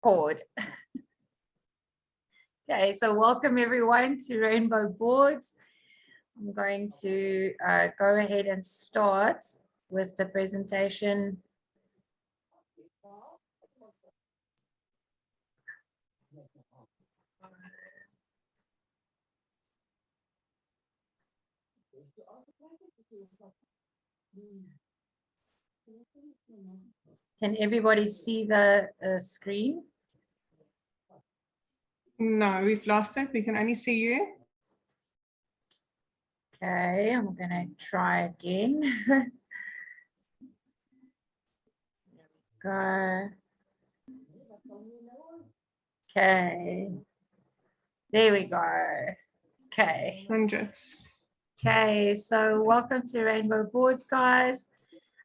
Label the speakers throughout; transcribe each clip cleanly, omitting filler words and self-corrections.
Speaker 1: Board. Okay, so welcome everyone to Rainbow Boards. I'm going to go ahead and start with the presentation. Can everybody see the screen?
Speaker 2: No, we've lost it. We can only see you.
Speaker 1: Okay, I'm going to try again. Go. Okay. There we go. Okay.
Speaker 2: Hundreds.
Speaker 1: Okay, so welcome to Rainbow Boards, guys.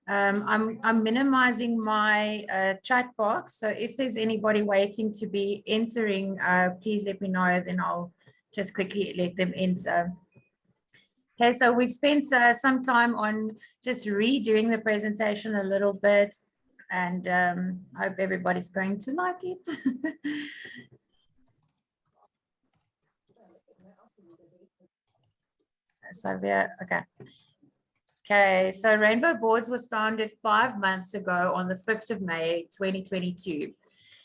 Speaker 1: I'm minimizing my chat box. So if there's anybody waiting to be entering, please let me know, then I'll just quickly let them enter. Okay, so we've spent some time on just redoing the presentation a little bit, and hope everybody's going to like it. So okay. Okay, so Rainbow Boards was founded 5 months ago on the 5th of May, 2022.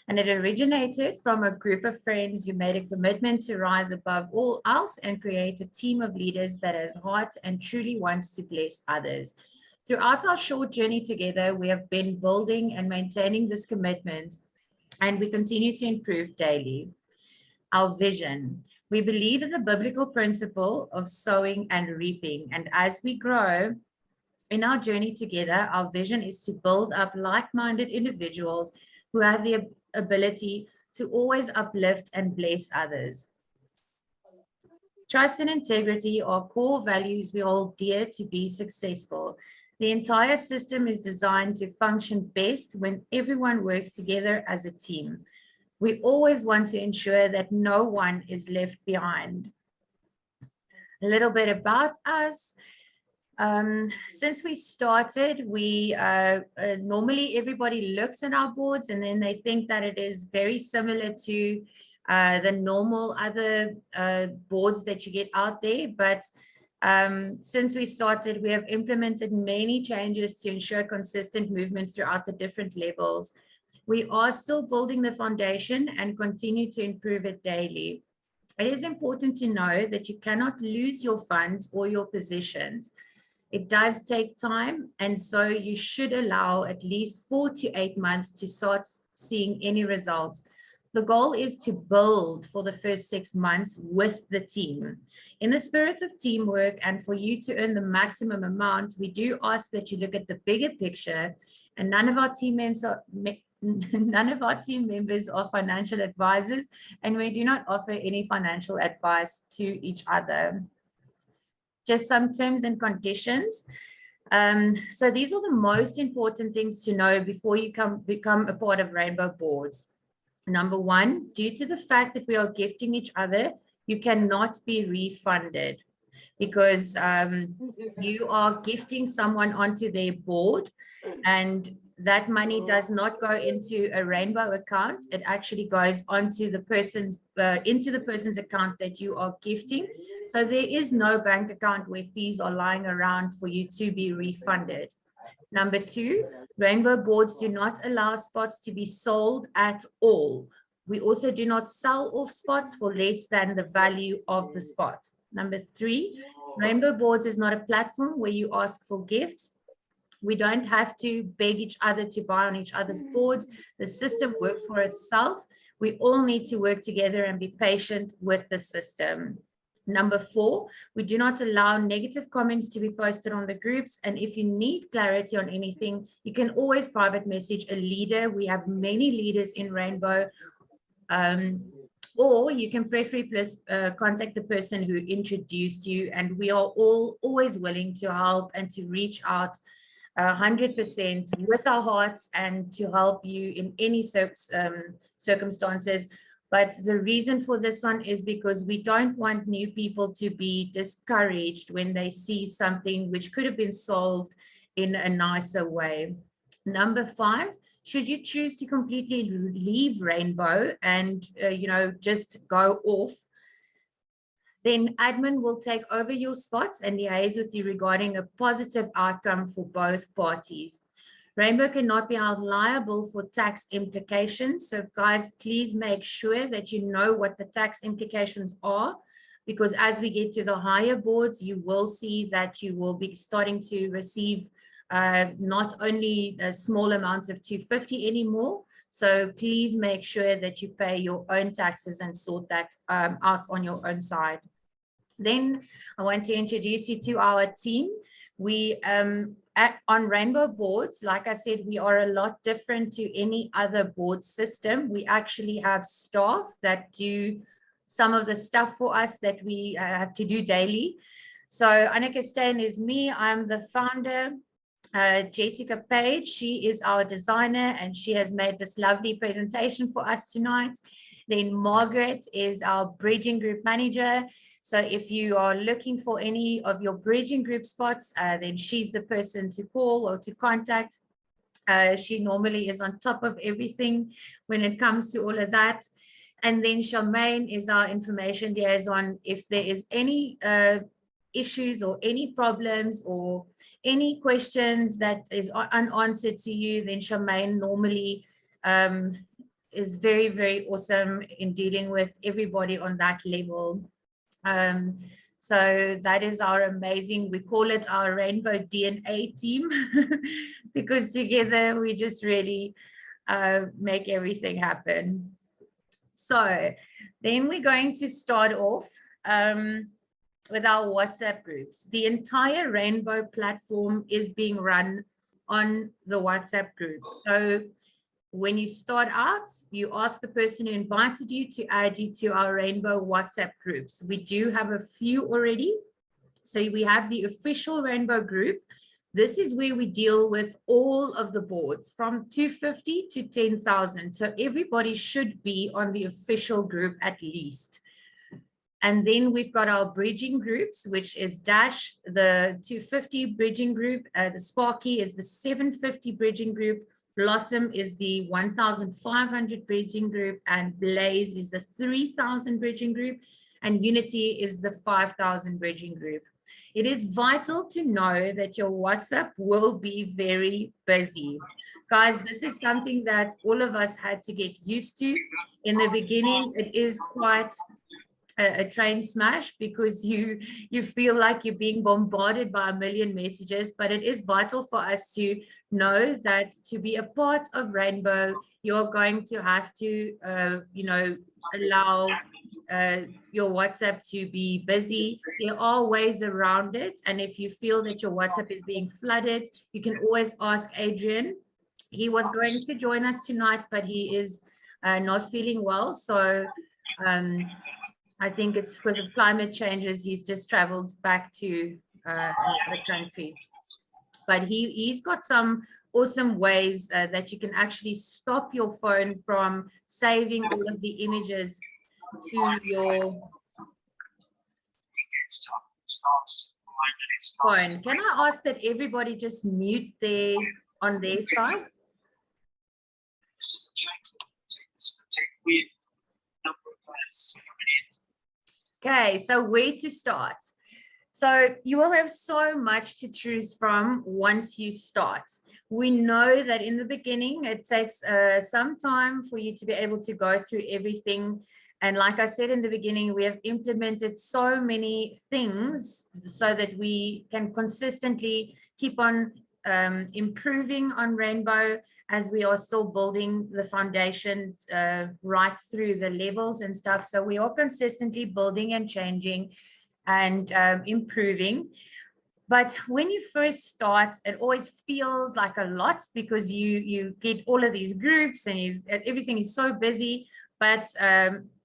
Speaker 1: And it originated from a group of friends who made a commitment to rise above all else and create a team of leaders that has heart and truly wants to bless others. Throughout our short journey together, we have been building and maintaining this commitment, and we continue to improve daily. Our vision. We believe in the biblical principle of sowing and reaping. And as we grow in our journey together, our vision is to build up like-minded individuals who have the ability to always uplift and bless others. Trust and integrity are core values we hold dear to be successful. The entire system is designed to function best when everyone works together as a team. We always want to ensure that no one is left behind. A little bit about us. Since we started, we normally everybody looks at our boards and then they think that it is very similar to the normal other boards that you get out there. But since we started, we have implemented many changes to ensure consistent movement throughout the different levels. We are still building the foundation and continue to improve it daily. It is important to know that you cannot lose your funds or your positions. It does take time, and so you should allow at least 4 to 8 months to start seeing any results. The goal is to build for the first 6 months with the team. In the spirit of teamwork and for you to earn the maximum amount, we do ask that you look at the bigger picture, and none of our team members are financial advisors, and we do not offer any financial advice to each other. Just some terms and conditions. So these are the most important things to know before you become a part of Rainbow Boards. Number one, due to the fact that we are gifting each other, you cannot be refunded because you are gifting someone onto their board, and that money does not go into a Rainbow account. It actually goes onto the person's into the person's account that you are gifting. So there is no bank account where fees are lying around for you to be refunded. Number two, Rainbow Boards do not allow spots to be sold at all. We also do not sell off spots for less than the value of the spot. Number three, Rainbow Boards is not a platform where you ask for gifts. We don't have to beg each other to buy on each other's boards. The system works for itself. We all need to work together and be patient with the system. Number four, we do not allow negative comments to be posted on the groups. And if you need clarity on anything, you can always private message a leader. We have many leaders in Rainbow. Or you can preferably contact the person who introduced you. And we are all always willing to help and to reach out 100% with our hearts and to help you in any circumstances. But the reason for this one is because we don't want new people to be discouraged when they see something which could have been solved in a nicer way. Number five, Should you choose to completely leave Rainbow and, just go off, then admin will take over your spots and liaise with you regarding a positive outcome for both parties. Rainbow cannot be held liable for tax implications. So guys, please make sure that you know what the tax implications are, because as we get to the higher boards, you will see that you will be starting to receive not only small amounts of 250 anymore. So please make sure that you pay your own taxes and sort that out on your own side. Then I want to introduce you to our team. We on Rainbow boards, like I said, we are a lot different to any other board system. We actually have staff that do some of the stuff for us that we have to do daily. So Anneke Steyn is me. I'm the founder. Jessica Page, she is our designer, and she has made this lovely presentation for us tonight. Then Margaret is our bridging group manager. So if you are looking for any of your bridging group spots, then she's the person to call or to contact. She normally is on top of everything when it comes to all of that. And then Charmaine is our information liaison. If there is any issues or any problems or any questions that is unanswered to you, then Charmaine normally is very, very awesome in dealing with everybody on that level. So that is our amazing, we call it our Rainbow DNA team, because together we just really make everything happen. So then we're going to start off with our WhatsApp groups. The entire Rainbow platform is being run on the WhatsApp groups. So when you start out, you ask the person who invited you to add you to our Rainbow WhatsApp groups. We do have a few already. So we have the official Rainbow group. This is where we deal with all of the boards from 250 to 10,000. So everybody should be on the official group at least. And then we've got our bridging groups, which is Dash, the 250 bridging group. The Sparky is the 750 bridging group. Blossom is the 1,500 bridging group, and Blaze is the 3,000 bridging group, and Unity is the 5,000 bridging group. It is vital to know that your WhatsApp will be very busy. Guys, this is something that all of us had to get used to. In the beginning, it is quite a train smash, because you feel like you're being bombarded by a million messages, but it is vital for us to know that to be a part of Rainbow, you're going to have to allow your WhatsApp to be busy. There are ways around it, and if you feel that your WhatsApp is being flooded, you can always ask Adrian. He was going to join us tonight, but he is not feeling well, so I think it's because of climate changes. He's just traveled back to another country. But he's got some awesome ways that you can actually stop your phone from saving all of the images to your phone. Can I ask that everybody just mute on their side? Okay, so where to start? So you will have so much to choose from once you start. We know that in the beginning, it takes some time for you to be able to go through everything. And like I said in the beginning, we have implemented so many things so that we can consistently keep on improving on Rainbow as we are still building the foundations right through the levels and stuff. So we are consistently building and changing and improving. But when you first start, it always feels like a lot, because you get all of these groups and everything is so busy, but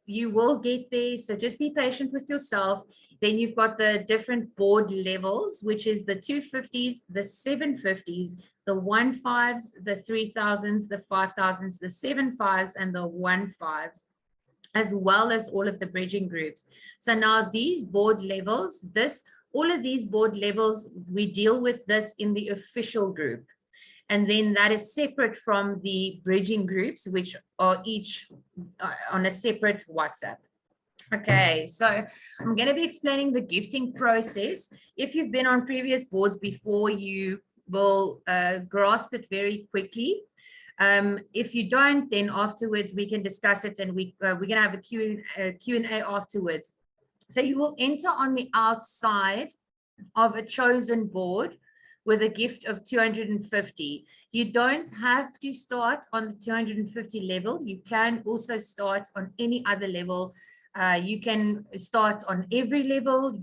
Speaker 1: you will get there. So just be patient with yourself. Then you've got the different board levels, which is the 250s, the 750s, the 1.5s, the 3,000s, the 5,000s, the 7.5s, and the 1.5s, as well as all of the bridging groups. So now these board levels, all of these board levels, we deal with this in the official group. And then that is separate from the bridging groups, which are each on a separate WhatsApp. Okay, so I'm going to be explaining the gifting process. If you've been on previous boards before, you will grasp it very quickly. If you don't, then afterwards we can discuss it, and we're going to have a Q&A afterwards. So you will enter on the outside of a chosen board with a gift of 250. You don't have to start on the 250 level. You can also start on any other level. You can start on every level.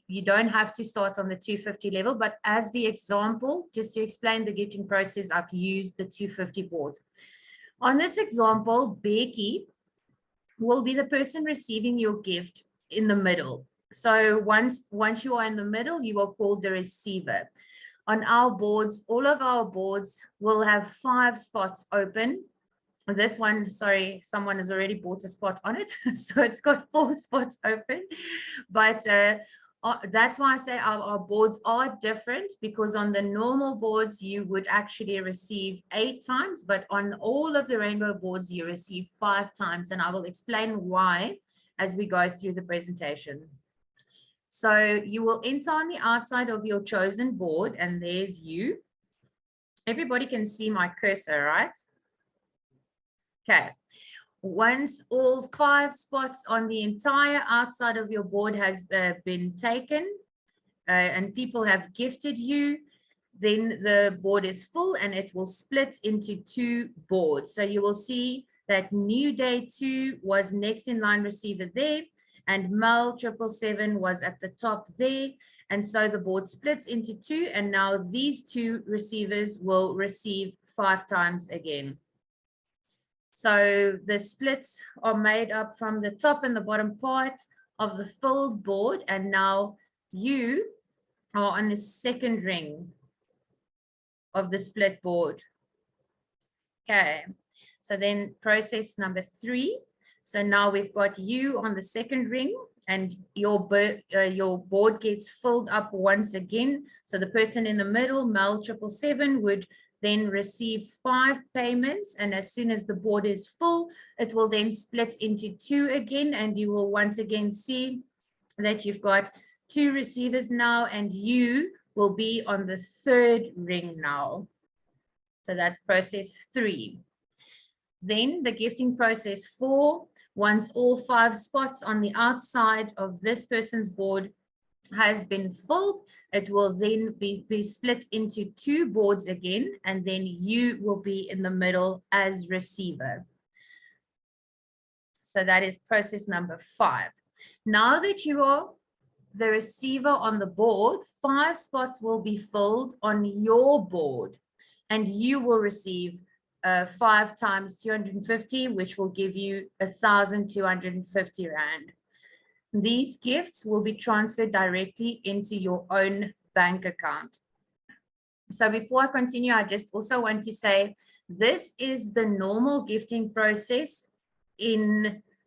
Speaker 1: You don't have to start on the 250 level, but as the example, just to explain the gifting process, I've used the 250 board. On this example, Becky will be the person receiving your gift in the middle. So once you are in the middle, you are called the receiver. On our boards, all of our boards will have 5 spots open. This one, sorry, someone has already bought a spot on it. So it's got 4 spots open. But that's why I say our boards are different, because on the normal boards, you would actually receive 8 times. But on all of the rainbow boards, you receive 5 times. And I will explain why as we go through the presentation. So you will enter on the outside of your chosen board, and there's you. Everybody can see my cursor, right? Okay, once all 5 spots on the entire outside of your board has been taken and people have gifted you, then the board is full and it will split into 2 boards. So you will see that New Day 2 was next in line receiver there, and Mel 777 was at the top there. And so the board splits into 2, and now these 2 receivers will receive 5 times again. So the splits are made up from the top and the bottom part of the filled board. And now you are on the second ring of the split board. Okay, so then process number 3. So now we've got you on the second ring, and your board gets filled up once again. So the person in the middle, Mel 777, would then receive 5 payments, and as soon as the board is full, it will then split into 2 again, and you will once again see that you've got 2 receivers now, and you will be on the 3rd ring now. So that's process 3. Then the gifting process 4, once all 5 spots on the outside of this person's board has been filled, it will then be split into 2 boards again, and then you will be in the middle as receiver. So that is process number 5. Now that you are the receiver on the board, 5 spots will be filled on your board, and you will receive 5 times 250, which will give you 1,250 Rand. These gifts will be transferred directly into your own bank account. So before I continue, I just also want to say this is the normal gifting process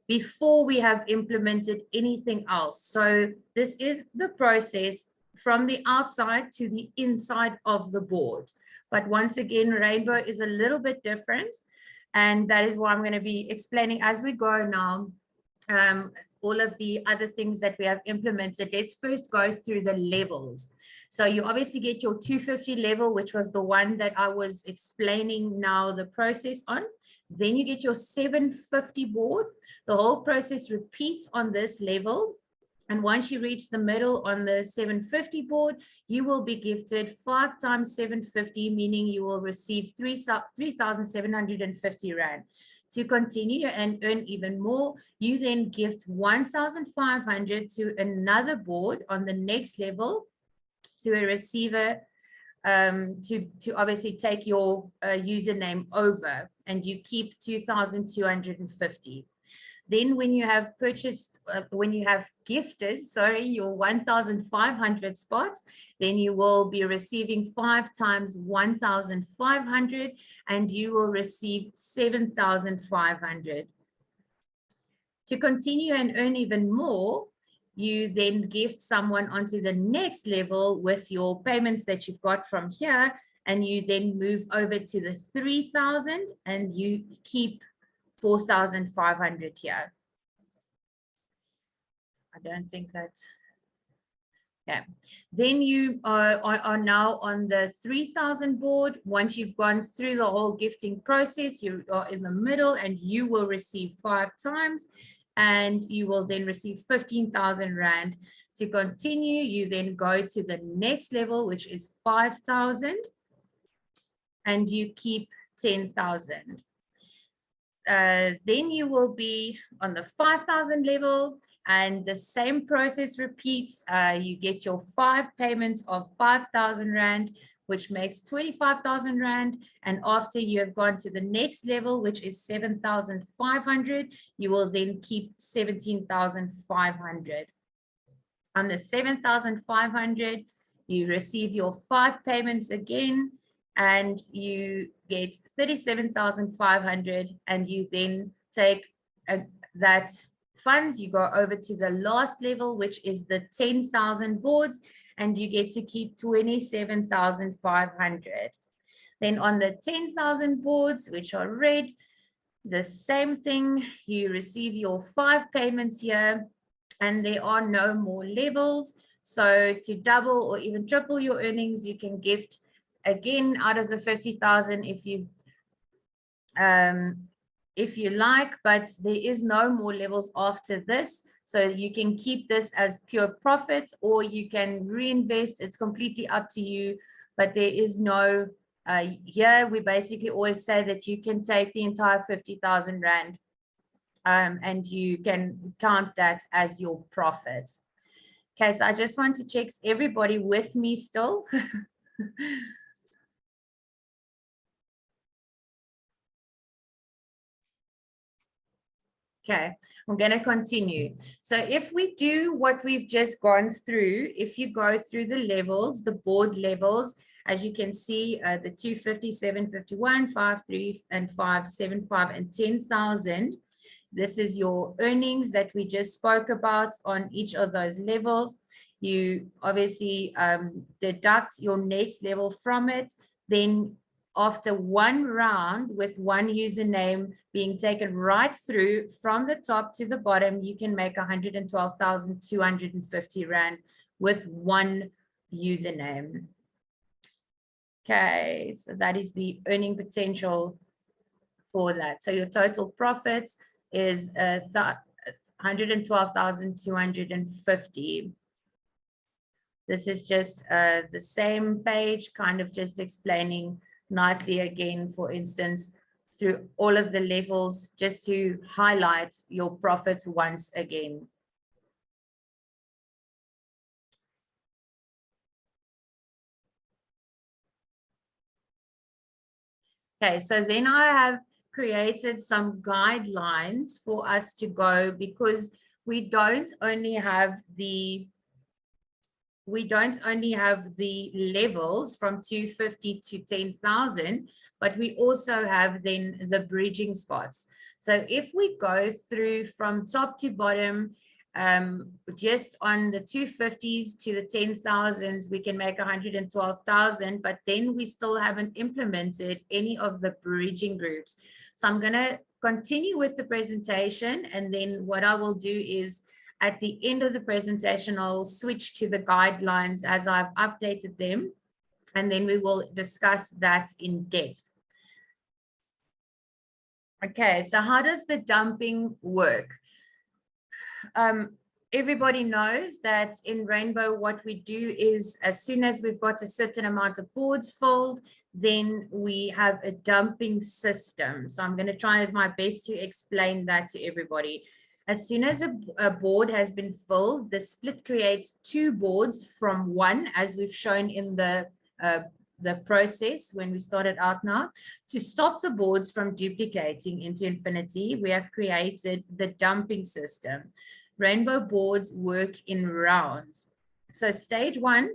Speaker 1: before we have implemented anything else. So this is the process from the outside to the inside of the board. But once again, Rainbow is a little bit different, and that is why I'm going to be explaining as we go now. All of the other things that we have implemented. Let's first go through the levels. So you obviously get your 250 level, which was the one that I was explaining now the process on. Then you get your 750 board. The whole process repeats on this level. And once you reach the middle on the 750 board, you will be gifted 5 times 750, meaning you will receive 3,750 Rand. To continue and earn even more, you then gift 1,500 to another board on the next level to a receiver to obviously take your username over, and you keep 2,250. Then when you have gifted, your 1,500 spots, then you will be receiving 5 times 1,500, and you will receive 7,500. To continue and earn even more, you then gift someone onto the next level with your payments that you've got from here, and you then move over to the 3,000 and you keep 4,500 here. I don't think that's okay. Then you are now on the 3,000 board. Once you've gone through the whole gifting process, you are in the middle and you will receive 5 times and you will then receive 15,000 Rand. To continue, you then go to the next level, which is 5,000, and you keep 10,000. Then you will be on the 5,000 level, and the same process repeats. You get your 5 payments of 5,000 Rand, which makes 25,000 Rand. And after you have gone to the next level, which is 7,500, you will then keep 17,500. On the 7,500, you receive your 5 payments again, and you get 37,500, and you then take that funds, you go over to the last level, which is the 10,000 boards, and you get to keep 27,500. Then on the 10,000 boards, which are red, the same thing, you receive your 5 payments here, and there are no more levels. So to double or even triple your earnings, you can gift again out of the 50,000 if you like, but there is no more levels after this. So you can keep this as pure profit or you can reinvest. It's completely up to you, but there is no, here we basically always say that you can take the entire 50,000 Rand and you can count that as your profit. Okay, so I just want to check everybody with me still. Okay, I'm going to continue. So if we do what we've just gone through, if you go through the levels, the board levels, as you can see, the 250, 751, 53, and 575, and 10,000. This is your earnings that we just spoke about on each of those levels. You obviously deduct your next level from it. Then after one round with one username being taken right through from the top to the bottom, you can make 112,250 Rand with one username. Okay, so that is the earning potential for that. So your total profits is 112,250. This is just the same page, kind of just explaining nicely again, for instance, through all of the levels, just to highlight your profits once again. Okay, so then I have created some guidelines for us to go, because we don't only have the levels from 250 to 10,000, but we also have then the bridging spots. So if we go through from top to bottom, just on the 250s to the 10,000s, we can make 112,000, but then we still haven't implemented any of the bridging groups. So I'm going to continue with the presentation, and then what I will do is at the end of the presentation, I'll switch to the guidelines as I've updated them, and then we will discuss that in depth. Okay, so how does the dumping work? Everybody knows that in Rainbow, what we do is as soon as we've got a certain amount of boards filled, then we have a dumping system. So I'm going to try my best to explain that to everybody. As soon as a board has been filled, the split creates 2 boards from 1, as we've shown in the process when we started out now. To stop the boards from duplicating into infinity, we have created the dumping system. Rainbow boards work in rounds. So stage 1,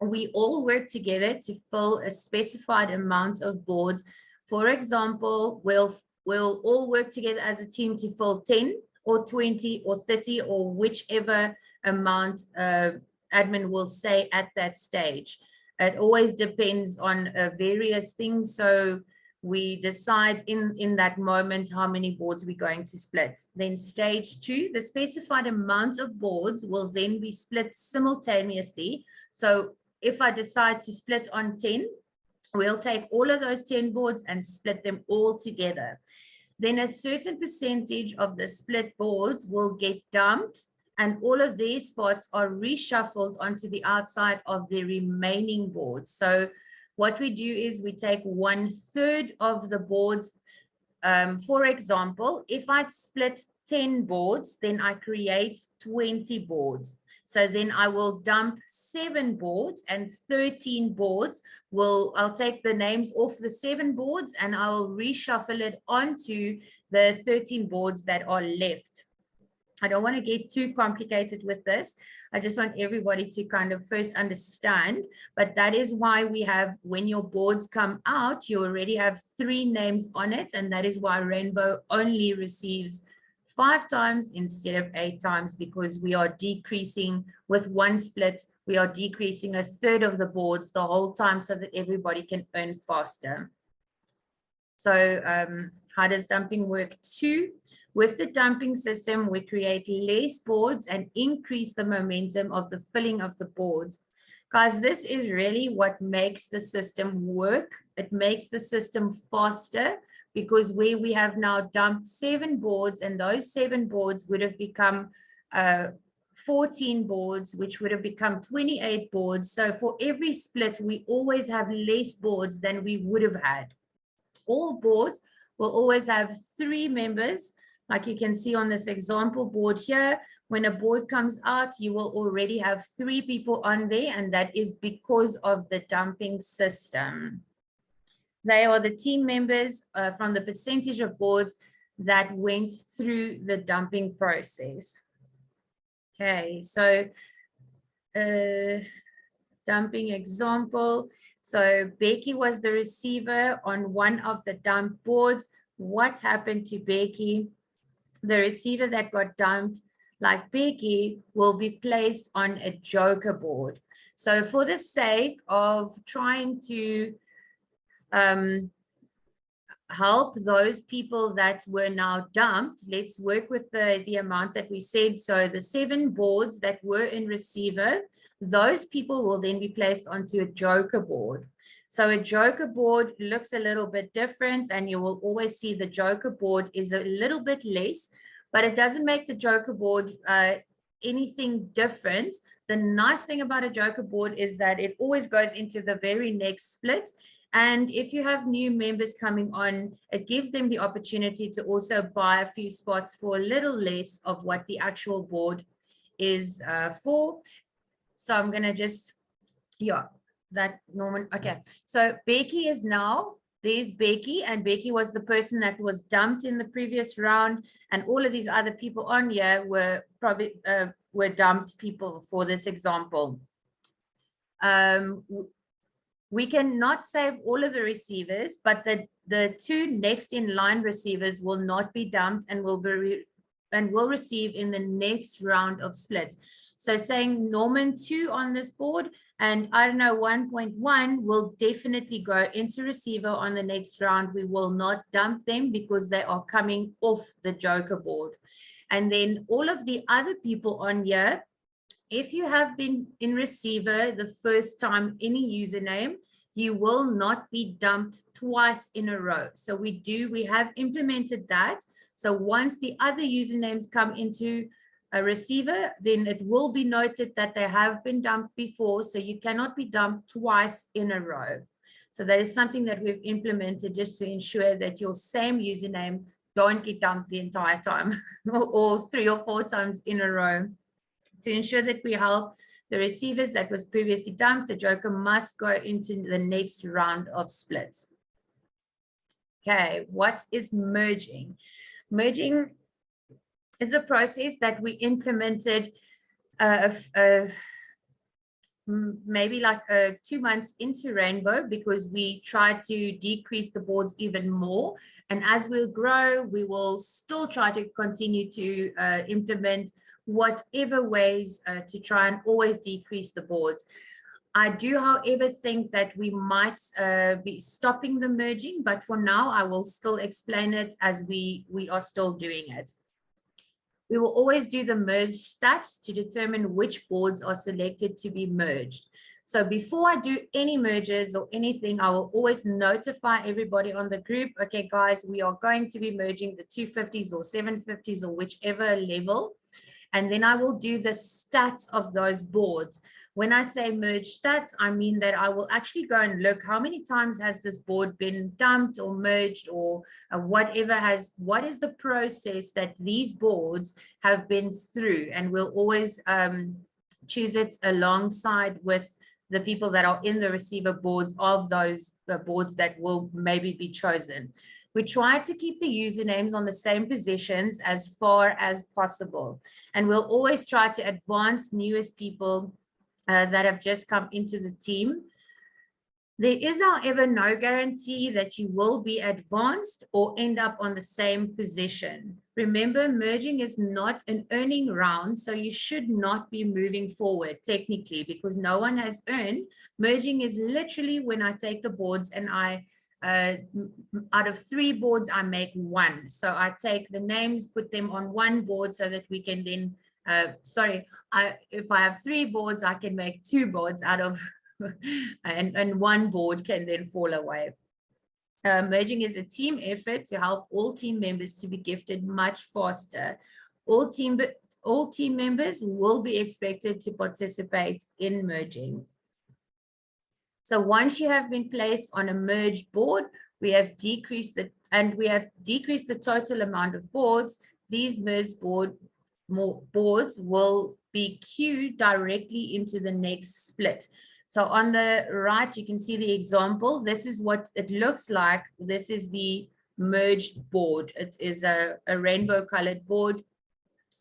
Speaker 1: we all work together to fill a specified amount of boards. For example, we'll all work together as a team to fill 10 or 20 or 30 or whichever amount admin will say at that stage. It always depends on various things. So we decide in that moment how many boards we're going to split. Then stage 2, the specified amount of boards will then be split simultaneously. So if I decide to split on 10, we'll take all of those 10 boards and split them all together. Then a certain percentage of the split boards will get dumped, and all of their spots are reshuffled onto the outside of the remaining boards. So what we do is we take 1/3 of the boards. For example, if I split 10 boards, then I create 20 boards. So then I will dump 7 boards, and 13 boards I'll take the names off the 7 boards and I'll reshuffle it onto the 13 boards that are left. I don't want to get too complicated with this. I just want everybody to kind of first understand, but that is why we have, when your boards come out, you already have 3 names on it. And that is why Rainbow only receives 5 times instead of 8 times, because we are decreasing with 1 split. We are decreasing 1/3 of the boards the whole time so that everybody can earn faster. So how does dumping work? 2, with the dumping system, we create less boards and increase the momentum of the filling of the boards. Guys, this is really what makes the system work. It makes the system faster, because where we have now dumped 7 boards, and those 7 boards would have become 14 boards, which would have become 28 boards. So for every split, we always have less boards than we would have had. All boards will always have 3 members. Like you can see on this example board here, when a board comes out, you will already have 3 people on there, and that is because of the dumping system. They are the team members from the percentage of boards that went through the dumping process. Okay, so dumping example. So Becky was the receiver on one of the dump boards. What happened to Becky? The receiver that got dumped, like Becky, will be placed on a joker board. So for the sake of trying to help those people that were now dumped, let's work with the amount that we said. So the 7 boards that were in receiver, those people will then be placed onto a joker board. So a joker board looks a little bit different, and you will always see the joker board is a little bit less, but it doesn't make the joker board anything different. The nice thing about a joker board is that it always goes into the very next split. And if you have new members coming on, it gives them the opportunity to also buy a few spots for a little less of what the actual board is for. So I'm going to just, yeah, that Norman. Okay, so Becky is now, there's Becky, and Becky was the person that was dumped in the previous round, and all of these other people on here were probably were dumped people for this example. We cannot save all of the receivers, but the 2 next in line receivers will not be dumped and will receive in the next round of splits. So saying Norman 2 on this board, and I don't know, 1.1 will definitely go into receiver on the next round. We will not dump them because they are coming off the joker board. And then all of the other people on here, if you have been in receiver the first time, any username, you will not be dumped twice in a row. So we have implemented that. So once the other usernames come into a receiver, then it will be noted that they have been dumped before. So you cannot be dumped twice in a row. So that is something that we've implemented just to ensure that your same username don't get dumped the entire time or 3 or 4 times in a row. To ensure that we help the receivers that was previously dumped, the joker must go into the next round of splits. Okay, what is merging? Merging is a process that we implemented maybe like 2 months into Rainbow, because we try to decrease the boards even more. And as we'll grow, we will still try to continue to implement whatever ways to try and always decrease the boards. I do, however, think that we might be stopping the merging, but for now, I will still explain it as we are still doing it. We will always do the merge stats to determine which boards are selected to be merged. So before I do any mergers or anything, I will always notify everybody on the group, okay, guys, we are going to be merging the 250s or 750s or whichever level. And then I will do the stats of those boards. When I say merge stats, I mean that I will actually go and look how many times has this board been dumped or merged or whatever what is the process that these boards have been through. And we'll always choose it alongside with the people that are in the receiver boards of those boards that will maybe be chosen. We try to keep the usernames on the same positions as far as possible. And we'll always try to advance newest people that have just come into the team. There is, however, no guarantee that you will be advanced or end up on the same position. Remember, merging is not an earning round, so you should not be moving forward technically because no one has earned. Merging is literally when I take the boards and out of 3 boards, I make 1. So I take the names, put them on 1 board so that we can then, if I have 3 boards, I can make 2 boards out of, and 1 board can then fall away. Merging is a team effort to help all team members to be gifted much faster. All team members will be expected to participate in merging. So once you have been placed on a merged board, we have decreased the total amount of boards. These merged boards will be queued directly into the next split. So on the right, you can see the example. This is what it looks like. This is the merged board. It is a rainbow colored board,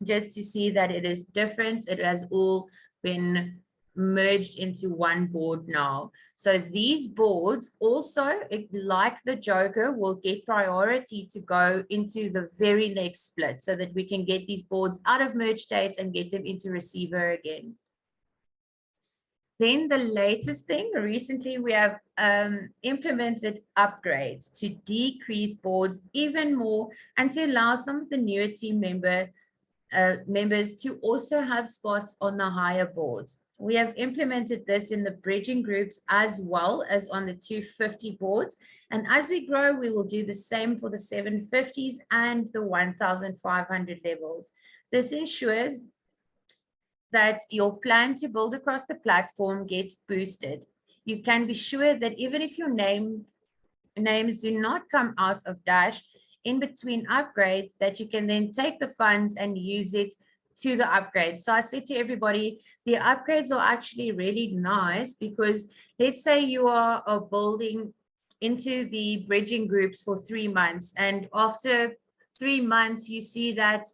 Speaker 1: just to see that it is different. It has all been merged into 1 board now. So these boards also, like the Joker, will get priority to go into the very next split so that we can get these boards out of merge states and get them into receiver again. Then the latest thing, recently we have implemented upgrades to decrease boards even more and to allow some of the newer team members to also have spots on the higher boards. We have implemented this in the bridging groups as well as on the 250 boards. And as we grow, we will do the same for the 750s and the 1,500 levels. This ensures that your plan to build across the platform gets boosted. You can be sure that even if your names do not come out of Dash in between upgrades, that you can then take the funds and use it to the upgrades. So I said to everybody, the upgrades are actually really nice because let's say you are building into the bridging groups for 3 months, and after 3 months you see that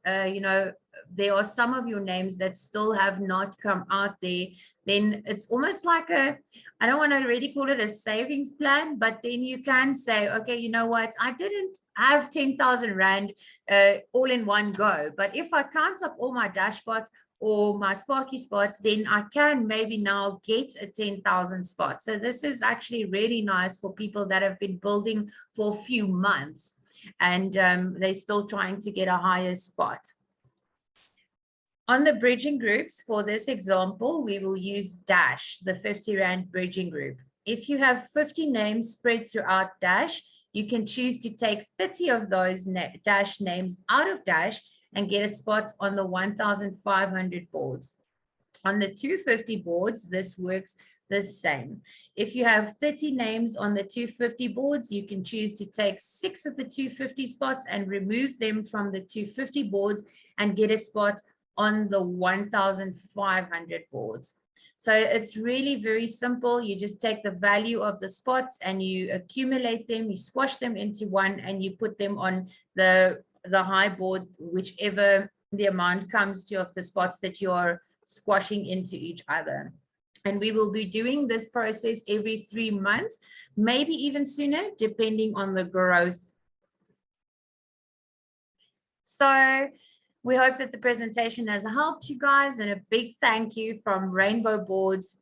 Speaker 1: there are some of your names that still have not come out there. Then it's almost like I don't want to really call it a savings plan, but then you can say, okay, you know what, I didn't have 10,000 Rand all in one go, but if I count up all my dash spots or my Sparky spots, then I can maybe now get a 10,000 spot. So this is actually really nice for people that have been building for a few months and they're still trying to get a higher spot. On the bridging groups, for this example, we will use Dash, the 50 Rand bridging group. If you have 50 names spread throughout Dash, you can choose to take 30 of those Dash names out of Dash and get a spot on the 1,500 boards. On the 250 boards, this works the same. If you have 30 names on the 250 boards, you can choose to take 6 of the 250 spots and remove them from the 250 boards and get a spot on the 1,500 boards. So it's really very simple. You just take the value of the spots and you accumulate them, you squash them into one, and you put them on the high board, whichever the amount comes to of the spots that you are squashing into each other. And we will be doing this process every 3 months, maybe even sooner, depending on the growth. So we hope that the presentation has helped you guys, and a big thank you from Rainbow Boards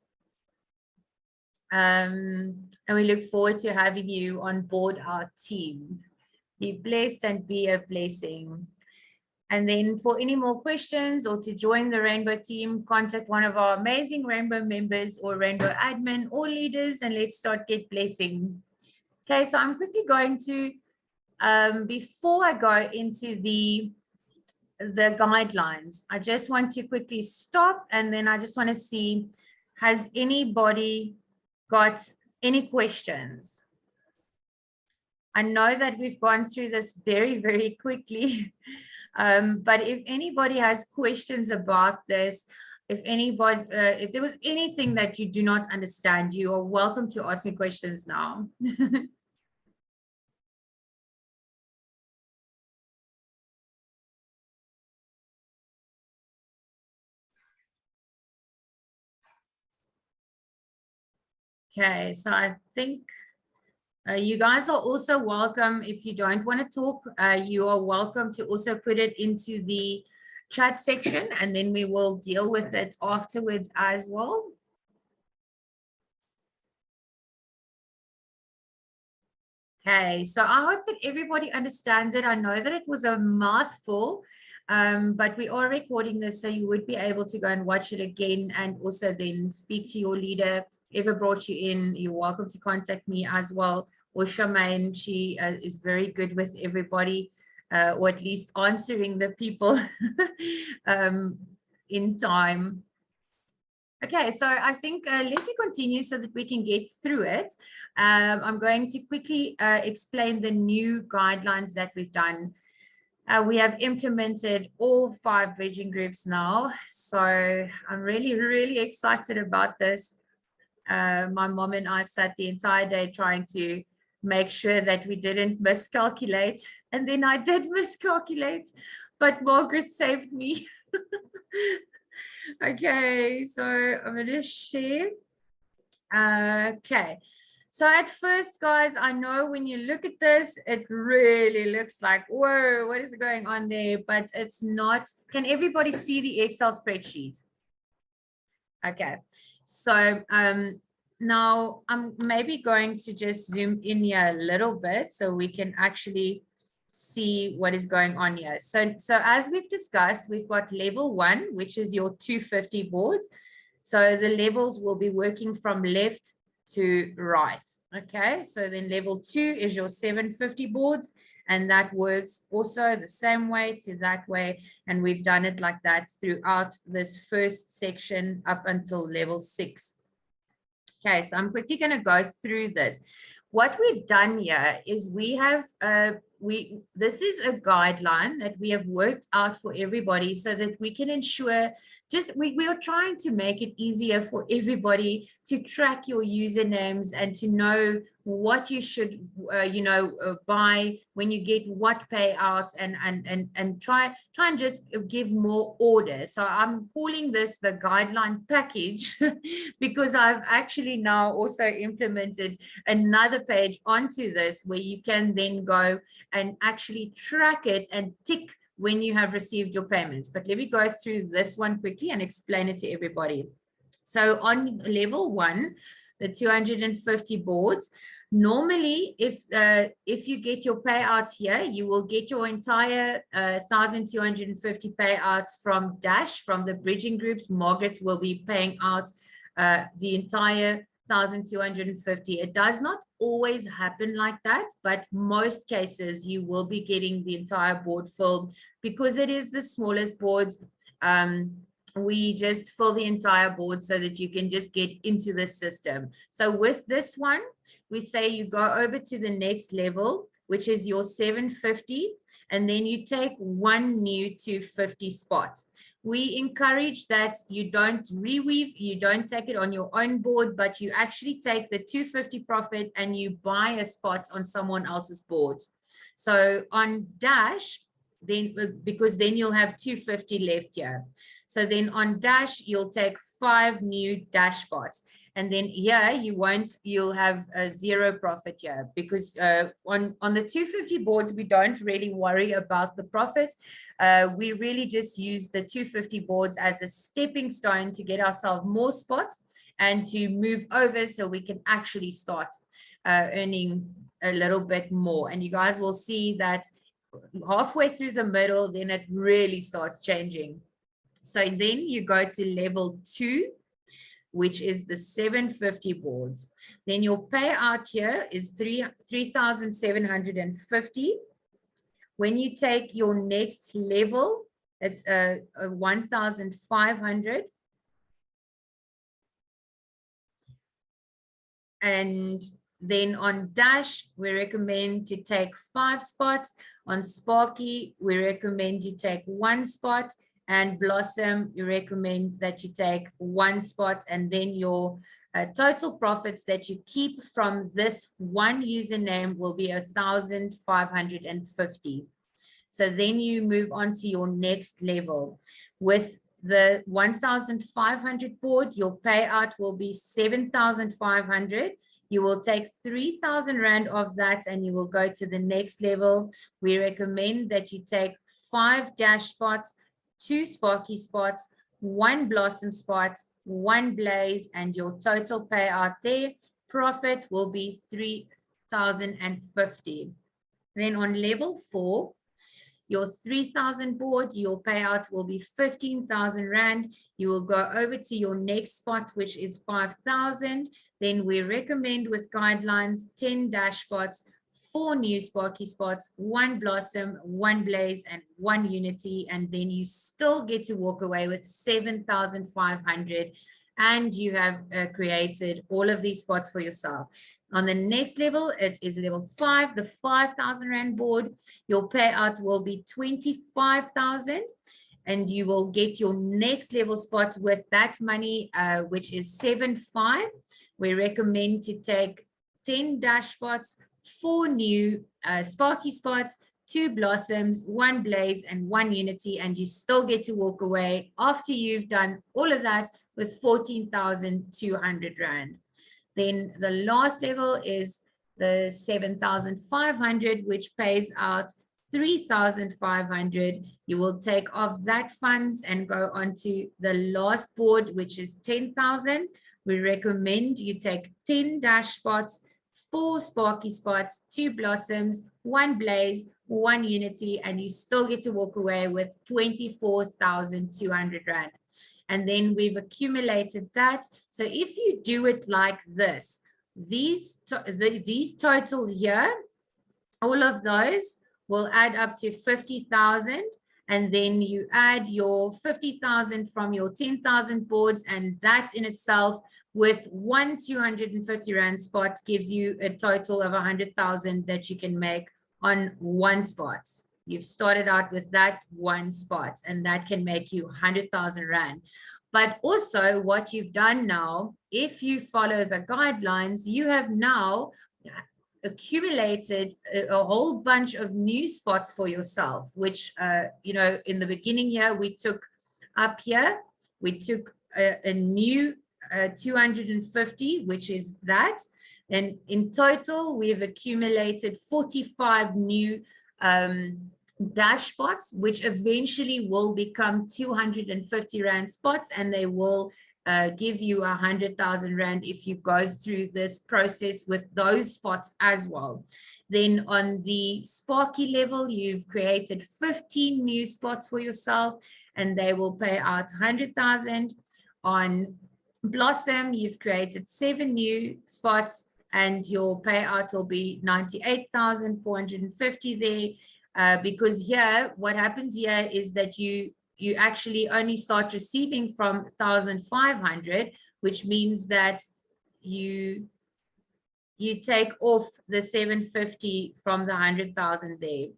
Speaker 1: And we look forward to having you on board our team. Be blessed and be a blessing. And then for any more questions or to join the Rainbow team, contact one of our amazing Rainbow members or Rainbow admin or leaders, and let's start Get Blessing. Okay, so I'm quickly going to, before I go into the guidelines, I just want to quickly stop, and then I just want to see, has anybody got any questions? I know that we've gone through this very, very quickly. But if anybody has questions about this, if anybody, if there was anything that you do not understand, you are welcome to ask me questions now. Okay, so I think you guys are also welcome. If you don't want to talk, you are welcome to also put it into the chat section, and then we will deal with it afterwards as well. Okay, so I hope that everybody understands it. I know that it was a mouthful, but we are recording this, so you would be able to go and watch it again and also then speak to your leader. Whoever brought you in, you're welcome to contact me as well, or Charmaine. She is very good with everybody, or at least answering the people in time. Okay, so I think let me continue so that we can get through it. I'm going to quickly explain the new guidelines that we've done. We have implemented all 5 bridging groups now, so I'm really, really excited about this. My mom and I sat the entire day trying to make sure that we didn't miscalculate, and then I did miscalculate, but Margaret saved me. Okay, so I'm going to share. Okay, so at first, guys, I know when you look at this, it really looks like, whoa, what is going on there? But it's not. Can everybody see the Excel spreadsheet? Okay, so now I'm maybe going to just zoom in here a little bit so we can actually see what is going on here. So as we've discussed, we've got level 1, which is your 250 boards. So the levels will be working from left to right. Okay, so then level 2 is your 750 boards, and that works also the same way to that way. And we've done it like that throughout this first section up until level 6. Okay, so I'm quickly going to go through this. What we've done here is we have this is a guideline that we have worked out for everybody so that we can ensure we are trying to make it easier for everybody to track your usernames and to know what you should buy when you get what payouts, and try and just give more order. So I'm calling this the guideline package because I've actually now also implemented another page onto this where you can then go and actually track it and tick when you have received your payments. But let me go through this one quickly and explain it to everybody. So on level 1, the 250 boards, normally if you get your payouts here, you will get your entire 1,250 payouts from Dash, from the bridging groups. Margaret will be paying out the entire 1,250. It does not always happen like that, but most cases you will be getting the entire board filled because it is the smallest boards. We just fill the entire board so that you can just get into the system. So with this one, we say you go over to the next level, which is your 750, and then you take 1 new 250 spot. We encourage that you don't reweave, you don't take it on your own board, but you actually take the 250 profit and you buy a spot on someone else's board. So on Dash, then because then you'll have 250 left here. So then on Dash, you'll take 5 new Dash spots. And then here you'll have a 0 profit here because on the 250 boards, we don't really worry about the profits. We really just use the 250 boards as a stepping stone to get ourselves more spots. and to move over so we can actually start earning a little bit more. And you guys will see that halfway through the middle, then it really starts changing. So then you go to level 2, which is the 750 boards. Then your payout here is 3,750. When you take your next level, it's a 1,500. And then on Dash, we recommend to take 5 spots. On Sparky, we recommend you take 1 spot. And Blossom, you recommend that you take 1 spot. And then your total profits that you keep from this one username will be 1,550. So then you move on to your next level. With the 1,500 board, your payout will be 7,500. You will take 3,000 Rand of that and you will go to the next level. We recommend that you take 5 Dash spots, 2 Sparky spots, 1 Blossom spot, 1 Blaze, and your total payout there, profit will be 3,050. Then on level 4, your 3,000 board, your payout will be 15,000 Rand. You will go over to your next spot, which is 5,000. Then we recommend with guidelines 10 Dash spots, 4 new Sparky spots, 1 Blossom, 1 Blaze, and 1 Unity. And then you still get to walk away with 7,500. And you have created all of these spots for yourself. On the next level, it is level 5, the 5,000 Rand board. Your payout will be 25,000, and you will get your next level spot with that money, which is 7,500. We recommend to take 10 Dash spots, 4 new Sparky spots, 2 Blossoms, 1 Blaze, and 1 Unity, and you still get to walk away after you've done all of that with 14,200 Rand. Then the last level is the 7,500, which pays out 3,500. You will take off that funds and go on to the last board, which is 10,000. We recommend you take 10 Dash spots, 4 Sparky spots, 2 Blossoms, 1 Blaze, 1 Unity, and you still get to walk away with 24,200 Rand. And then we've accumulated that. So if you do it like this, these totals here, all of those will add up to 50,000. And then you add your 50,000 from your 10,000 boards, and that in itself with 1 250 Rand spot gives you a total of 100,000 that you can make on 1 spot. You've started out with that 1 spot, and that can make you 100,000 Rand. But also what you've done now, if you follow the guidelines, you have now accumulated a whole bunch of new spots for yourself, which, you know, in the beginning here, we took up here, we took a new 250, which is that. And in total, we've accumulated 45 new Dash spots, which eventually will become 250 Rand spots, and they will give you 100,000 Rand if you go through this process with those spots as well. Then on the Sparky level, you've created 15 new spots for yourself, and they will pay out 100,000. On Blossom, you've created 7 new spots, and your payout will be 98,450 there. Because here, what happens here is that you actually only start receiving from 1,500, which means that you take off the 750 from the 100,000 there.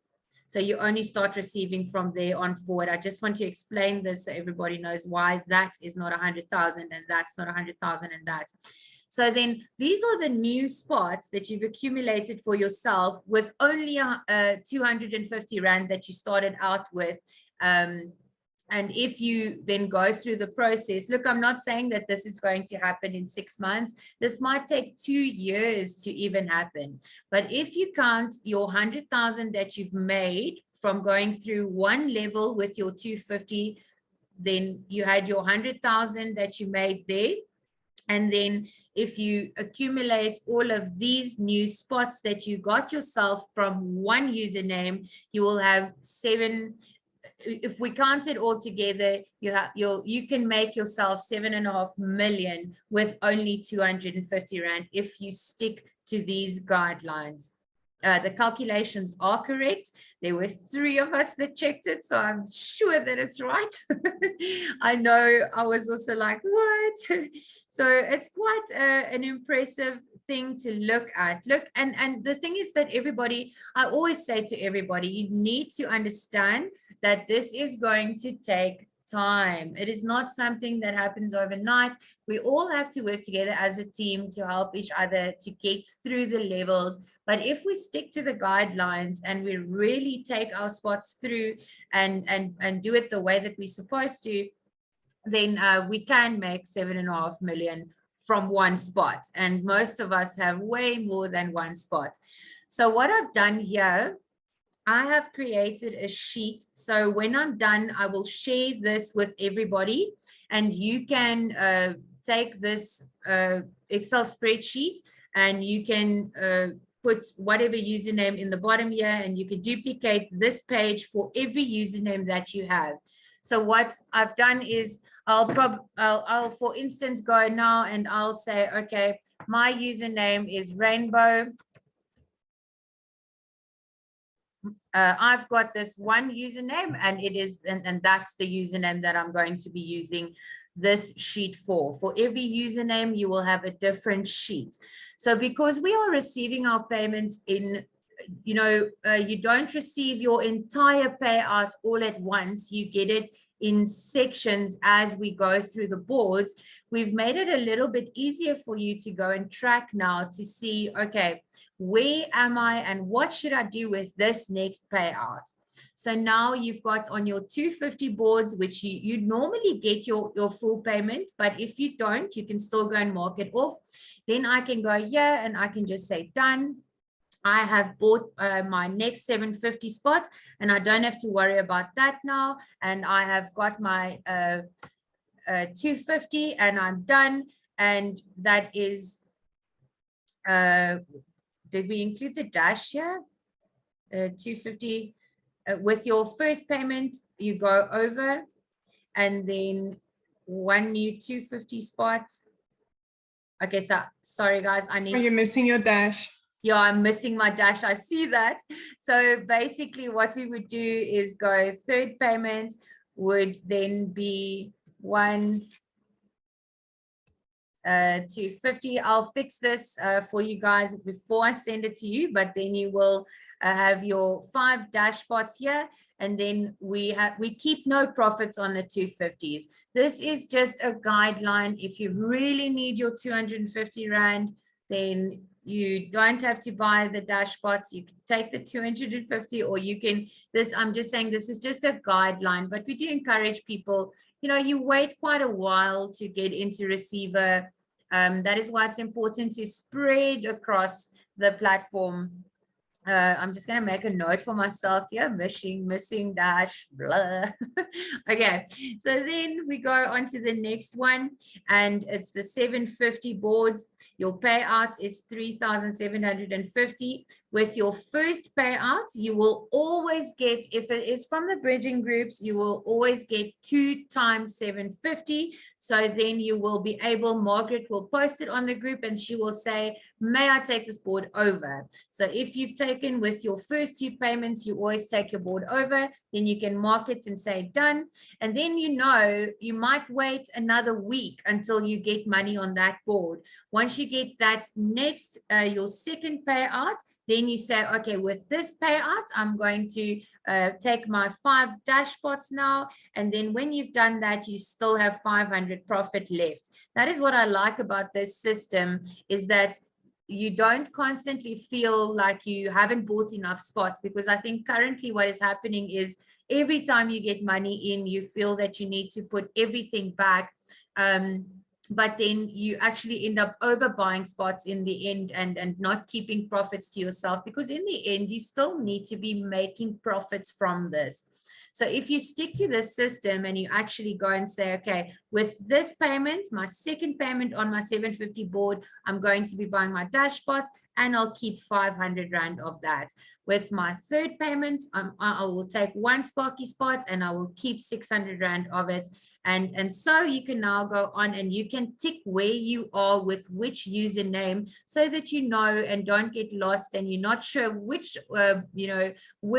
Speaker 1: So you only start receiving from there on forward. I just want to explain this so everybody knows why that is not 100,000 and that's not 100,000 and that. So then these are the new spots that you've accumulated for yourself with only 250 Rand that you started out with. And if you then go through the process, look, I'm not saying that this is going to happen in 6 months. This might take 2 years to even happen. But if you count your 100,000 that you've made from going through one level with your 250, then you had your 100,000 that you made there. And then if you accumulate all of these new spots that you got yourself from one username, you will have 7. If we count it all together, you can make yourself 7.5 million with only 250 Rand if you stick to these guidelines. The calculations are correct. There were 3 of us that checked it, so I'm sure that it's right. I know I was also like, what? So it's quite an impressive thing to look at. And the thing is that everybody, I always say to everybody, you need to understand that this is going to take time. It is not something that happens overnight. We all have to work together as a team to help each other to get through the levels. But if we stick to the guidelines and we really take our spots through and do it the way that we're supposed to, then we can make 7.5 million from one spot. And most of us have way more than one spot. So what I've done here, I have created a sheet. So when I'm done, I will share this with everybody, and you can take this Excel spreadsheet and you can put whatever username in the bottom here, and you can duplicate this page for every username that you have. So what I've done is I'll for instance go now and I'll say, okay, my username is Rainbow. I've got this one username, and it is, and that's the username that I'm going to be using this sheet for. For every username, you will have a different sheet. So because we are receiving our payments in, you don't receive your entire payout all at once. You get it in sections as we go through the boards. We've made it a little bit easier for you to go and track now to see, okay, where am I and what should I do with this next payout? So now you've got on your 250 boards, which you normally get your full payment, but if you don't, you can still go and mark it off. Then I can go here and I can just say done. I have bought my next 750 spots, and I don't have to worry about that now. And I have got my 250 and I'm done. And that is, did we include the dash here? 250 with your first payment, you go over, and then one new 250 spot. Okay, so sorry guys, I need.
Speaker 2: Are you missing your dash?
Speaker 1: Yeah, I'm missing my dash. I see that. So basically what we would do is go third payment would then be 250. I'll fix this for you guys before I send it to you, but then you will have your 5 dash spots here, and then we keep no profits on the 250s. This is just a guideline. If you really need your 250 Rand, then you don't have to buy the dash spots. You can take the 250, or you can, I'm just saying this is just a guideline, but we do encourage people, you wait quite a while to get into receiver. That is why it's important to spread across the platform. I'm just going to make a note for myself here, missing dash, blah. Okay, so then we go on to the next one, and it's the 750 boards. Your payout is 3,750. With your first payout, you will always get, if it is from the bridging groups, you will always get 2 times 750. So then you will be able, Margaret will post it on the group and she will say, may I take this board over? So if you've taken with your first 2 payments, you always take your board over, then you can mark it and say done. And then you might wait another week until you get money on that board. Once you get that next, your second payout, then you say, okay, with this payout, I'm going to take my 5 dash spots now. And then when you've done that, you still have 500 profit left. That is what I like about this system, is that you don't constantly feel like you haven't bought enough spots, because I think currently what is happening is every time you get money in, you feel that you need to put everything back. But then you actually end up overbuying spots in the end and not keeping profits to yourself, because in the end, you still need to be making profits from this. So if you stick to this system and you actually go and say, okay, with this payment, my second payment on my 750 board, I'm going to be buying my dash spots and I'll keep 500 Rand of that. With my third payment, I will take one Sparky spot and I will keep 600 Rand of it. And so you can now go on and you can tick where you are with which username so that you know and don't get lost and you're not sure which, where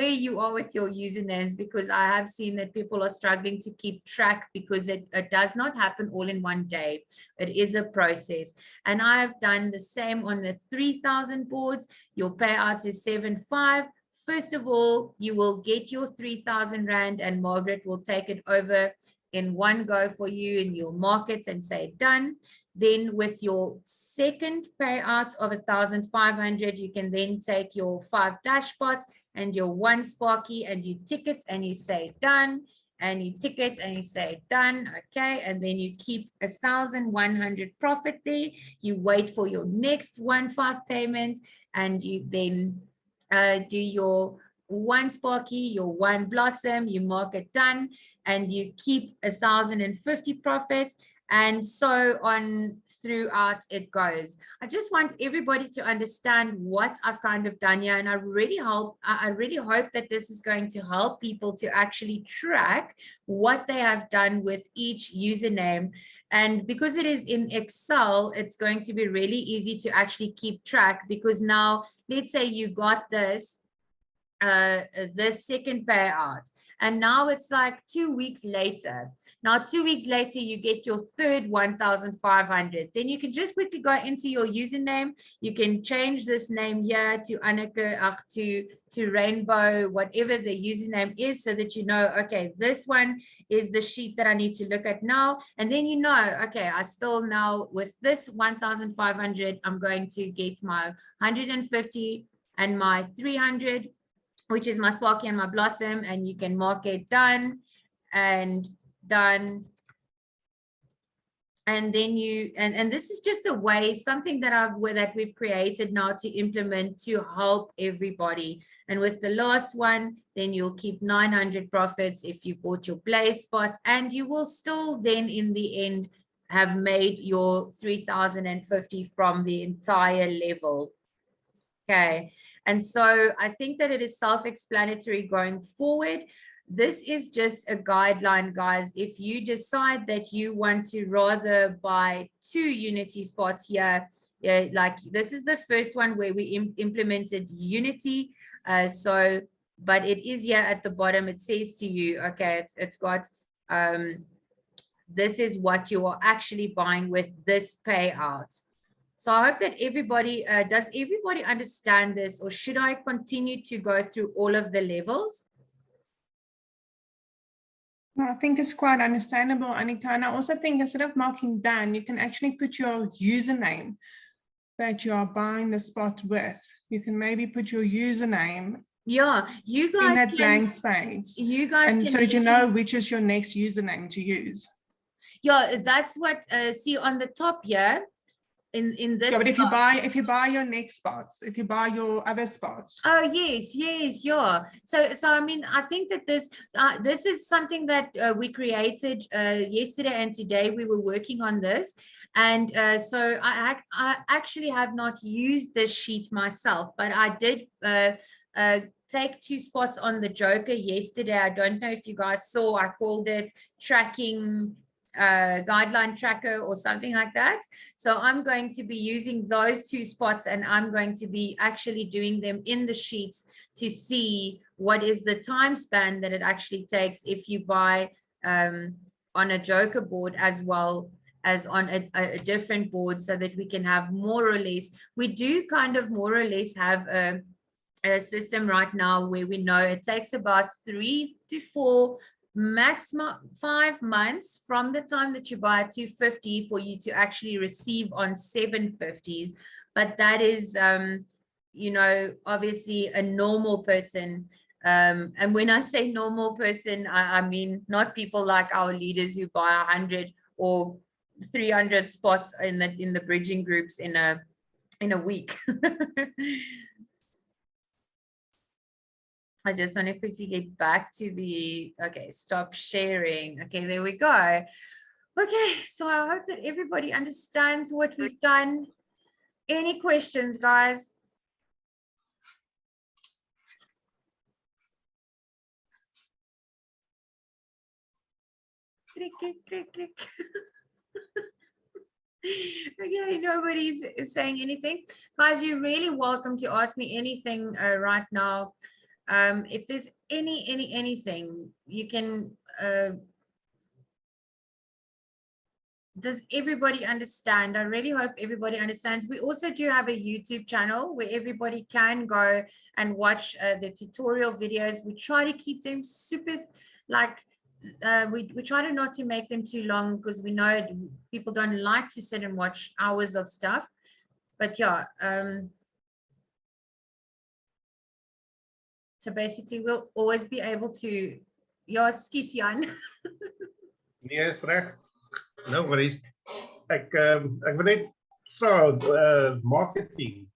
Speaker 1: you are with your usernames, because I have seen that people are struggling to keep track because it does not happen all in one day. It is a process. And I have done the same on the 3,000 boards. Your payout is 7.5. First of all, you will get your 3,000 Rand and Margaret will take it over in one go for you and you'll mark it and say done. Then with your second payout of 1,500, you can then take your 5 dash spots and your 1 Sparky and you tick it and you say done, and you tick it and you say done. Okay, and then you keep 1,100 profit there. You wait for your next 1.5 payment and you then do your 1 Sparky, your 1 Blossom, you mark it done, and you keep 1,050 profits, and so on throughout it goes. I just want everybody to understand what I've kind of done here, and I really hope that this is going to help people to actually track what they have done with each username. And because it is in Excel, it's going to be really easy to actually keep track, because now let's say you got this second payout, and now it's like 2 weeks later. Now 2 weeks later you get your third 1,500. Then you can just quickly go into your username. You can change this name here to Anneke, to Rainbow, whatever the username is, so that you know, okay, this one is the sheet that I need to look at now. And then you know, okay, I still now with this 1,500 I'm going to get my 150 and my 300, which is my Sparky and my Blossom, and you can mark it done and done. And then you, and this is just a way, something that we've created now to implement to help everybody. And with the last one, then you'll keep 900 profits if you bought your blaze spots, and you will still then in the end have made your 3,050 from the entire level. Okay, and so I think that it is self-explanatory going forward. This is just a guideline, guys. If you decide that you want to rather buy 2 Unity spots here, like this is the first one where we implemented Unity. But it is here at the bottom. It says to you, okay, it's got, this is what you are actually buying with this payout. So I hope that everybody, does everybody understand this, or should I continue to go through all of the levels?
Speaker 2: No, I think it's quite understandable, Anneke. And I also think instead of marking done, you can actually put your username that you are buying the spot with. You can maybe put your username.
Speaker 1: Yeah, you guys
Speaker 2: in that blank space.
Speaker 1: You guys
Speaker 2: and
Speaker 1: can
Speaker 2: so that you know which is your next username to use.
Speaker 1: Yeah, that's what see on the top here. In this,
Speaker 2: yeah, but if you buy your next spots, if you buy your other spots.
Speaker 1: Oh yes, yeah. So I mean, I think that this is something that we created yesterday, and today we were working on this. And so I actually have not used this sheet myself, but I did take 2 spots on the Joker yesterday. I don't know if you guys saw, I called it tracking guideline tracker or something like that. So I'm going to be using those 2 spots, and I'm going to be actually doing them in the sheets to see what is the time span that it actually takes if you buy on a Joker board as well as on a different board, so that we can have more or less, we do kind of more or less have a system right now where we know it takes about 3 to 4 maximum 5 months from the time that you buy a 250 for you to actually receive on 750s. But that is you know, obviously a normal person, and when I say normal person, I mean not people like our leaders who buy 100 or 300 spots in the bridging groups in a week. I just want to quickly get back to the, okay, stop sharing. Okay, there we go. Okay, so I hope that everybody understands what we've done. Any questions, guys? Click, click, click, click. Okay, nobody's saying anything. Guys, you're really welcome to ask me anything right now. If there's anything, you can, does everybody understand? I really hope everybody understands. We also do have a YouTube channel where everybody can go and watch the tutorial videos. We try to keep them super, like, we try to not to make them too long, because we know people don't like to sit and watch hours of stuff. But yeah, so basically we'll always be able to, ja, skus Jan.
Speaker 3: Nee, is reg. No worries. Ek wil net vra, marketing,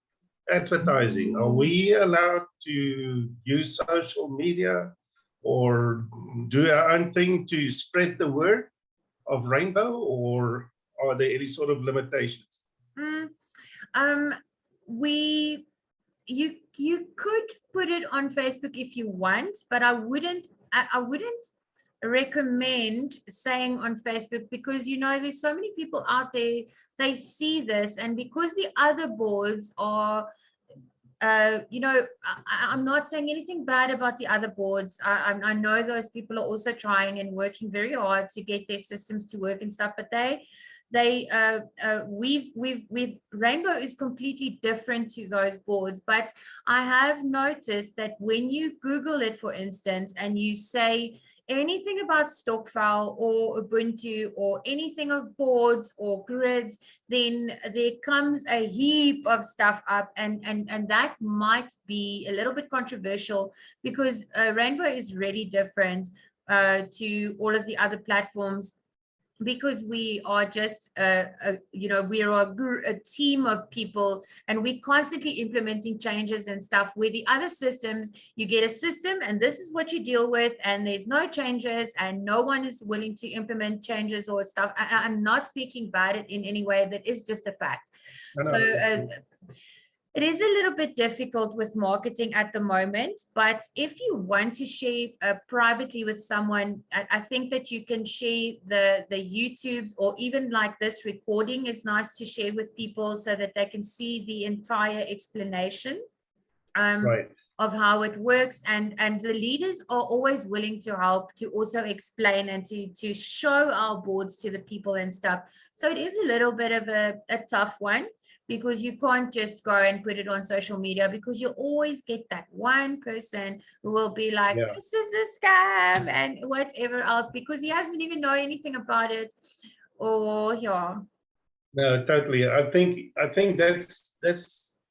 Speaker 3: advertising, are we allowed to use social media or do our own thing to spread the word of Rainbow, or are there any sort of limitations?
Speaker 1: You could put it on Facebook if you want, but I wouldn't recommend saying on Facebook, because you know there's so many people out there, they see this, and because the other boards are you know, I'm not saying anything bad about the other boards. I know those people are also trying and working very hard to get their systems to work and stuff, but we've Rainbow is completely different to those boards. But I have noticed that when you Google it, for instance, and you say anything about Stockfile or Ubuntu or anything of boards or grids, then there comes a heap of stuff up, and that might be a little bit controversial, because Rainbow is really different to all of the other platforms, because we are just you know, we are a team of people, and we're constantly implementing changes and stuff, where the other systems, you get a system and this is what you deal with, and there's no changes, and no one is willing to implement changes or stuff. I'm not speaking bad in any way, that is just a fact.
Speaker 3: No,
Speaker 1: So it is a little bit difficult with marketing at the moment, but if you want to share privately with someone, I think that you can share the YouTubes, or even like this recording is nice to share with people so that they can see the entire explanation
Speaker 3: Right.
Speaker 1: of how it works. And the leaders are always willing to help, to also explain and to show our boards to the people and stuff. So it is a little bit of a tough one, because you can't just go and put it on social media, because you'll always get that one person who will be like,
Speaker 3: Yeah.
Speaker 1: this is a scam and whatever else, because he doesn't even know anything about it. Or yeah.
Speaker 3: No, totally. I think that's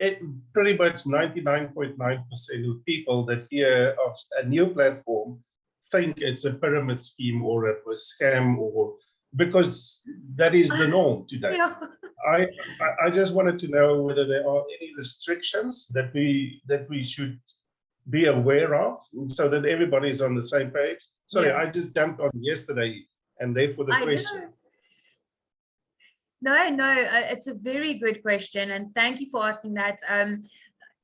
Speaker 3: it. Pretty much 99.9% of people that hear of a new platform think it's a pyramid scheme or a scam, or because that is the norm today.
Speaker 1: Yeah.
Speaker 3: I just wanted to know whether there are any restrictions that we should be aware of, so that everybody is on the same page. Sorry,
Speaker 1: Yeah.
Speaker 3: I just jumped on yesterday, and therefore the question.
Speaker 1: No, it's a very good question, and thank you for asking that.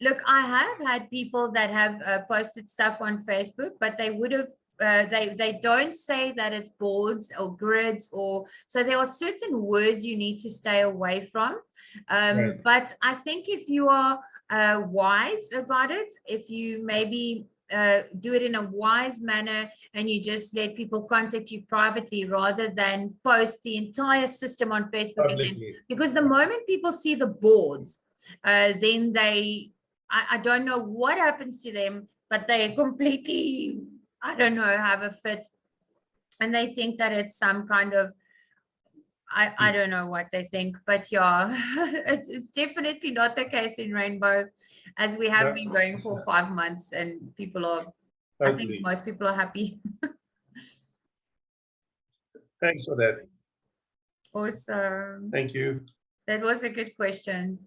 Speaker 1: Look, I have had people that have posted stuff on Facebook, but they would have they don't say that it's boards or grids, or so there are certain words you need to stay away from.
Speaker 3: Right.
Speaker 1: But I think if you are wise about it, if you maybe do it in a wise manner, and you just let people contact you privately rather than post the entire system on Facebook. And then, because the moment people see the boards, then I don't know what happens to them, but they completely, I don't know, have a fit, and they think that it's some kind of, I don't know what they think, but yeah, it's definitely not the case in Rainbow, as we have been going for 5 months, and people are, I think most people are happy.
Speaker 3: Thanks for that.
Speaker 1: Awesome.
Speaker 3: Thank you.
Speaker 1: That was a good question.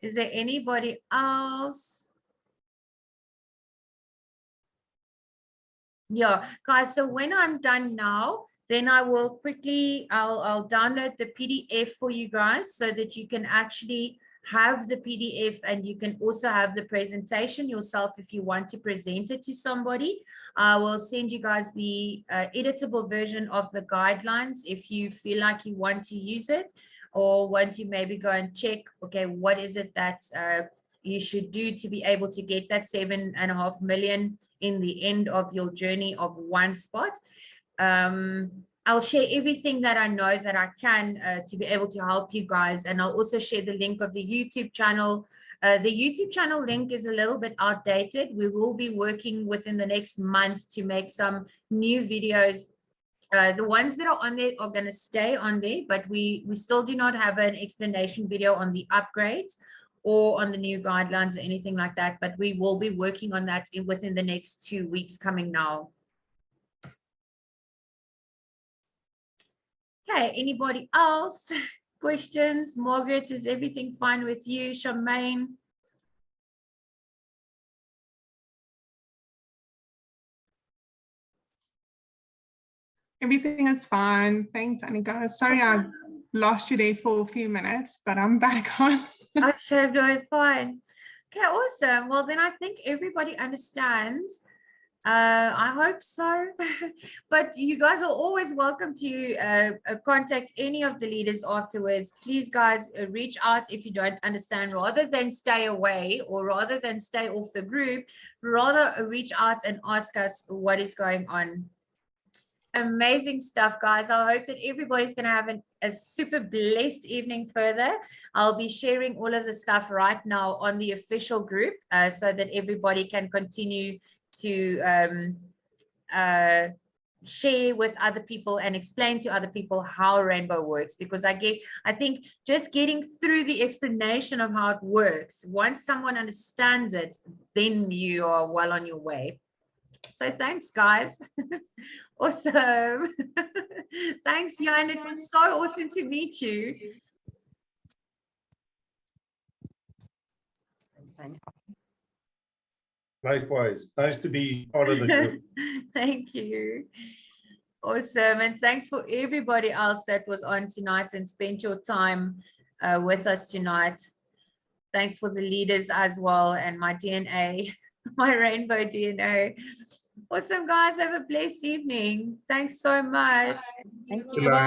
Speaker 1: Is there anybody else? Yeah, guys, so when I'm done now, then I will quickly, I'll download the PDF for you guys so that you can actually have the PDF, and you can also have the presentation yourself if you want to present it to somebody. I will send you guys the editable version of the guidelines if you feel like you want to use it, or want to maybe go and check, okay, what is it that you should do to be able to get that 7.5 million in the end of your journey of one spot. I'll share everything that I know that I can to be able to help you guys. And I'll also share the link of the YouTube channel. The YouTube channel link is a little bit outdated. We will be working within the next month to make some new videos. The ones that are on there are going to stay on there, but we still do not have an explanation video on the upgrades or on the new guidelines or anything like that, but we will be working on that within the next 2 weeks coming now. Okay, anybody else? Questions? Margaret, is everything fine with you? Charmaine?
Speaker 2: Everything is fine. Thanks, Anneke. Sorry I lost you there for a few minutes, but I'm back on.
Speaker 1: Oh, sure, no, fine. Okay, awesome. Well, then I think everybody understands. I hope so. But you guys are always welcome to contact any of the leaders afterwards. Please, guys, reach out if you don't understand, rather than stay away or rather than stay off the group, rather reach out and ask us what is going on. Amazing stuff, guys. I hope that everybody's going to have a super blessed evening further. I'll be sharing all of the stuff right now on the official group so that everybody can continue to share with other people and explain to other people how Rainbow works, because I think just getting through the explanation of how it works, once someone understands it, then you are well on your way. So thanks, guys. Awesome. Thanks, Jan. It was so awesome to meet you.
Speaker 3: Likewise. Nice to be part of the group.
Speaker 1: Thank you. Awesome. And thanks for everybody else that was on tonight and spent your time with us tonight. Thanks for the leaders as well, and my DNA, my rainbow DNA. Awesome, guys. Have a blessed evening. Thanks so much.
Speaker 4: Thank
Speaker 3: Good
Speaker 4: you.
Speaker 3: night.